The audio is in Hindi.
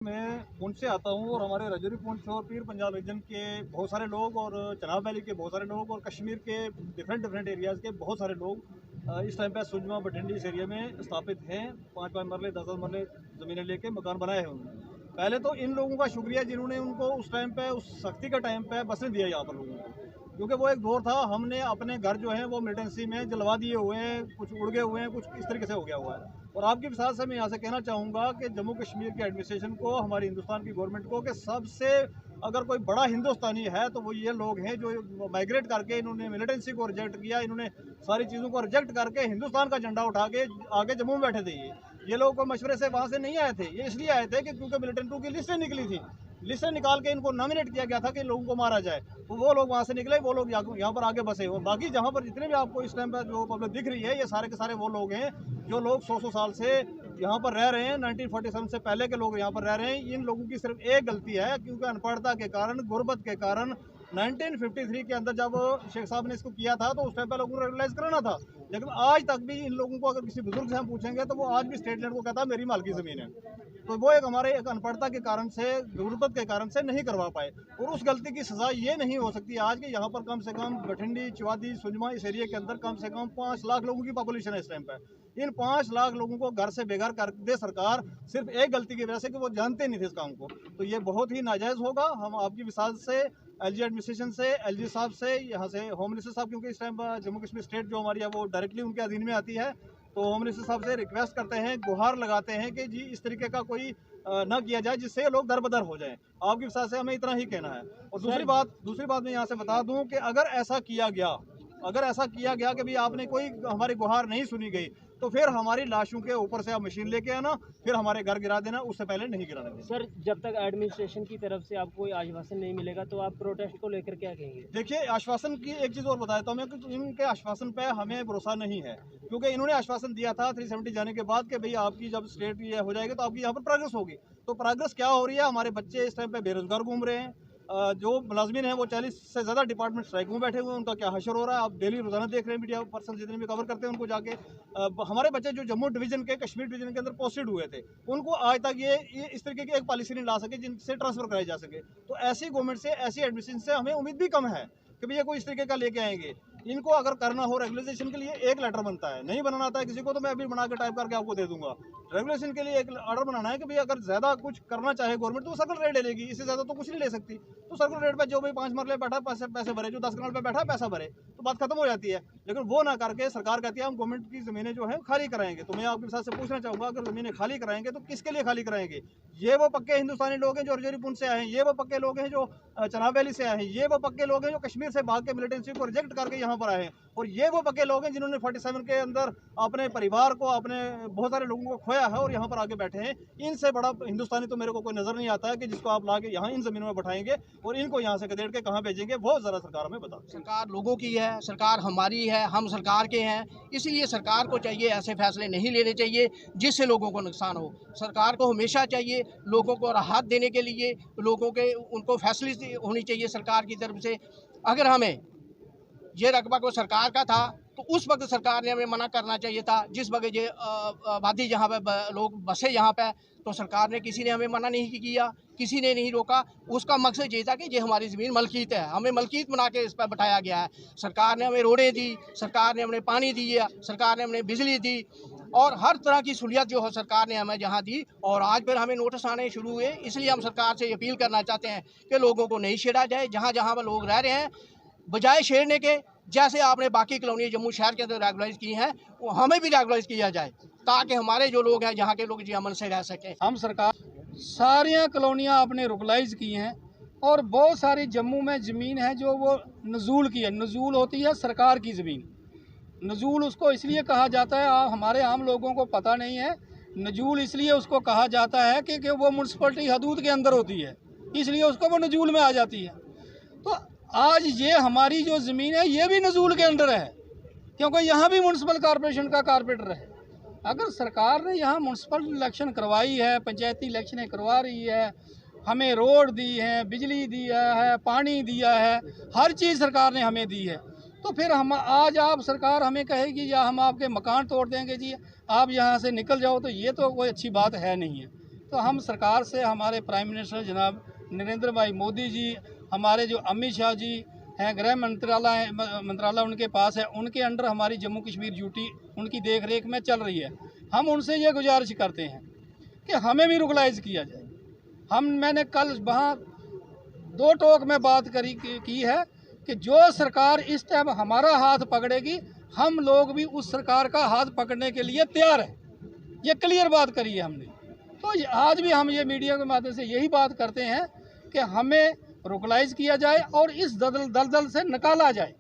मैं पुंछ से आता हूँ और हमारे रजौरी पुंछ और पीर पंजाब रीजन के बहुत सारे लोग और चनाब वैली के बहुत सारे लोग और कश्मीर के डिफरेंट एरियाज़ के बहुत सारे लोग इस टाइम पे सुजमा बठिंडी इस एरिया में स्थापित हैं। 5-5 मरले 10-10 मरले ज़मीनें लेके मकान बनाए हैं उन्होंने। पहले तो इन लोगों का शुक्रिया जिन्होंने उनको उस टाइम पे उस सख्ती का टाइम पे बसने दिया यहाँ पर लोगों को, क्योंकि वो एक दौर था। हमने अपने घर जो है वो मिलिटेंसी में जलवा दिए हुए हैं, कुछ उड़ गए हुए हैं, कुछ इस तरीके से हो गया हुआ है। और आपके विश्वास से मैं यहाँ से कहना चाहूँगा कि जम्मू कश्मीर के एडमिनिस्ट्रेशन को, हमारी हिंदुस्तान की गवर्नमेंट को, कि सबसे अगर कोई बड़ा हिंदुस्तानी है तो वो ये लोग हैं जो माइग्रेट करके इन्होंने मिलिटेंसी को रिजेक्ट किया, इन्होंने सारी चीज़ों को रिजेक्ट करके हिंदुस्तान का झंडा उठा के आगे जम्मू में बैठे थे। ये लोग कोई मशवरे से वहाँ से नहीं आए थे, ये इसलिए आए थे कि क्योंकि मिलिटेंटों की लिस्टें निकली थी, लिस्टें निकाल के इनको नॉमिनेट किया गया था कि लोगों को मारा जाए। तो वो लोग वहाँ से निकले, वो लोग यहाँ पर आगे बसे। और बाकी जहाँ पर जितने भी आपको इस टाइम पर जो पब्लिक दिख रही है, ये सारे के सारे वो लोग हैं जो लोग 100 साल से यहाँ पर रह रहे हैं। 1947 से पहले के लोग यहाँ पर रह रहे हैं। इन लोगों की सिर्फ एक गलती है, क्योंकि अनपढ़ता के कारण, गुर्बत के कारण 1953 के अंदर जब शेख साहब ने इसको किया था तो उस टाइम पर लोगों को रेगुलाइज कराना था। लेकिन आज तक भी इन लोगों को अगर किसी बुजुर्ग से हम पूछेंगे तो वो आज भी स्टेट लैंड को कहता है मेरी मालकी ज़मीन है। तो वो एक हमारे एक अनपढ़ता के कारण से, गुर्बत के कारण से नहीं करवा पाए। और उस गलती की सज़ा ये नहीं हो सकती आज के यहाँ पर कम से कम बठिंडी, चिवादी, सुजमा इस एरिया के अंदर कम से कम 5 लाख लोगों की पॉपुलेशन है इस टाइम पर। इन 5 लाख लोगों को घर से बेघर कर दे सरकार, सिर्फ एक गलती की वजह से कि वो जानते नहीं थे इस काम को। तो ये बहुत ही नाजायज़ होगा। हम आपकी विसाल से, एलजी एडमिनिस्ट्रेशन से, एलजी साहब से, यहाँ से होम मिनिस्टर साहब, क्योंकि इस टाइम पर जम्मू कश्मीर स्टेट जो हमारी है वो डायरेक्टली उनके अधीन में आती है, तो होम मिनिस्टर साहब से रिक्वेस्ट करते हैं, गुहार लगाते हैं कि जी इस तरीके का कोई ना किया जाए जिससे लोग दरबदर हो जाएं। आपकी विसाल से हमें इतना ही कहना है। और दूसरी बात मैं यहाँ से बता दूँ कि अगर ऐसा किया गया कि भाई आपने कोई हमारी गुहार नहीं सुनी गई, तो फिर हमारी लाशों के ऊपर से आप मशीन लेके आना, फिर हमारे घर गिरा देना, उससे पहले नहीं गिराना देना। सर, जब तक एडमिनिस्ट्रेशन की तरफ से आपको कोई आश्वासन नहीं मिलेगा तो आप प्रोटेस्ट को लेकर क्या कहेंगे? देखिए, आश्वासन की एक चीज़ और बताता हूँ मैं कि इनके आश्वासन पे हमें भरोसा नहीं है, क्योंकि इन्होंने आश्वासन दिया था 370 जाने के बाद कि भाई आपकी जब स्टेट ये हो जाएगी तो आपकी यहाँ पर प्रोग्रेस होगी। तो प्रोग्रेस क्या हो रही है? हमारे बच्चे इस टाइम पे बेरोजगार घूम रहे हैं। जो मुलाजमीन हैं वो 40 से ज़्यादा डिपार्टमेंट स्ट्राइक में बैठे हुए हैं। उनका क्या हशर हो रहा है आप डेली रोजाना देख रहे हैं, मीडिया पर्सन जितने भी कवर करते हैं उनको जाके। हमारे बच्चे जो जम्मू डिवीज़न के, कश्मीर डिवीज़न के अंदर पोस्टेड हुए थे, उनको आज तक ये इस तरीके की एक पॉलिसी नहीं ला सके जिनसे ट्रांसफ़र कराई जा सके। तो ऐसी गवर्नमेंट से, ऐसी एडमिनिस्ट्रेशन से हमें उम्मीद भी कम है कि भैया कोई इस तरीके का लेके आएंगे। इनको अगर करना हो रेगुलेशन के लिए एक लेटर बनता है, नहीं बनाना आता है किसी को तो मैं अभी बना के टाइप करके आपको दे दूंगा। रेगुलेशन के लिए एक ऑर्डर बनाना है कि भाई अगर ज़्यादा कुछ करना चाहे गवर्नमेंट तो सर्कल रेट ले लेगी, इससे ज़्यादा तो कुछ नहीं ले सकती। तो सर्कल रेट पे जो भाई 5 मरले बैठा पैसे भरे, जो 10 कनाल पे बैठा पैसा भरे, तो बात खत्म हो जाती है। लेकिन वो ना करके सरकार कहती है हम गवर्नमेंट की ज़मीनें जो है खाली कराएंगे। तो मैं आपके साथ से पूछना चाहूँगा, अगर ज़मीनें खाली कराएंगे तो किसके लिए खाली कराएंगे? ये वो पक्के हिंदुस्तानी लोग हैं जो रजौरी पुंछ से आए हैं, ये वो पक्के लोग हैं जो चनाब वैली से आए हैं, ये वो पक्के लोग हैं जो कश्मीर से भाग के मिलिटेंसी को रिजेक्ट करके यहाँ पर आए हैं, और ये वो पक्के लोग हैं जिन्होंने 47 के अंदर अपने परिवार को, अपने बहुत सारे लोगों को खोया है और यहाँ पर आगे बैठे हैं। इनसे बड़ा हिंदुस्तानी तो मेरे को कोई नजर नहीं आता है कि जिसको आप लाके यहाँ इन जमीनों में बैठाएंगे और इनको यहाँ से खदेड़ के कहाँ भेजेंगे, वो जरा सरकार हमें बता। सरकार लोगों की है, सरकार हमारी है, हम सरकार के हैं, इसलिए सरकार को चाहिए ऐसे फैसले नहीं लेने चाहिए जिससे लोगों को नुकसान हो। सरकार को हमेशा चाहिए लोगों को राहत देने के लिए, लोगों के उनको फैसिलिटी होनी चाहिए सरकार की तरफ से। अगर हमें ये रकबा को सरकार का था तो उस वक्त सरकार ने हमें मना करना चाहिए था। जिस वक्त ये आबादी जहाँ पे लोग बसे यहाँ पे, तो सरकार ने, किसी ने हमें मना नहीं किया, किसी ने नहीं रोका। उसका मकसद ये था कि ये हमारी ज़मीन मलकीत है, हमें मलकीत बना के इस पर बैठाया गया है। सरकार ने हमें रोडें दी, सरकार ने हमें पानी दिया, सरकार ने हमें बिजली दी और हर तरह की सहूलियत जो है सरकार ने हमें जहाँ दी। और आज फिर हमें नोटिस आने शुरू हुए, इसलिए हम सरकार से अपील करना चाहते हैं कि लोगों को नहीं छेड़ा जाए। जहाँ जहाँ पर लोग रह रहे हैं, बजाय छेड़ने के, जैसे आपने बाकी कॉलोनी जम्मू शहर के अंदर रेगुलाइज की हैं, वो हमें भी रेगुलाइज किया जाए ताकि हमारे जो लोग हैं, यहाँ के लोग जी अमन से रह सकें। हम सरकार सारियाँ कॉलोनियाँ आपने रेगुलाइज की हैं और बहुत सारी जम्मू में ज़मीन है जो वो नज़ूल की है। नज़ूल होती है सरकार की ज़मीन। नज़ूल उसको इसलिए कहा जाता है, हमारे आम लोगों को पता नहीं है। नजूल इसलिए उसको कहा जाता है कि वो म्यूनसिपलिटी हदूद के अंदर होती है, इसलिए उसको वो नजूल में आ जाती है। तो आज ये हमारी जो ज़मीन है ये भी नजूल के अंदर है, क्योंकि यहाँ भी म्यूनसिपल कॉरपोरेशन का कारपोरेटर है। अगर सरकार ने यहाँ म्यूनसिपल इलेक्शन करवाई है, पंचायती इलेक्शनें करवा रही है, हमें रोड दी है, बिजली दिया है, पानी दिया है, हर चीज़ सरकार ने हमें दी है, तो फिर हम आज आप सरकार हमें कहेगी या हम आपके मकान तोड़ देंगे जी, आप यहाँ से निकल जाओ, तो ये तो कोई अच्छी बात है नहीं है। तो हम सरकार से, हमारे प्राइम मिनिस्टर जनाब नरेंद्र भाई मोदी जी, हमारे जो अमित शाह जी हैं, गृह मंत्रालय उनके पास है, उनके अंडर हमारी जम्मू कश्मीर ड्यूटी उनकी देख रेख में चल रही है। हम उनसे ये गुजारिश करते हैं कि हमें भी रुगलाइज किया जाए। मैंने कल वहाँ 2 टोक में बात की है कि जो सरकार इस टाइम हमारा हाथ पकड़ेगी, हम लोग भी उस सरकार का हाथ पकड़ने के लिए तैयार हैं। ये क्लियर बात करी है हमने। तो आज भी हम ये मीडिया के माध्यम से यही बात करते हैं कि हमें रुगलाइज किया जाए और इस दलदल से निकाला जाए।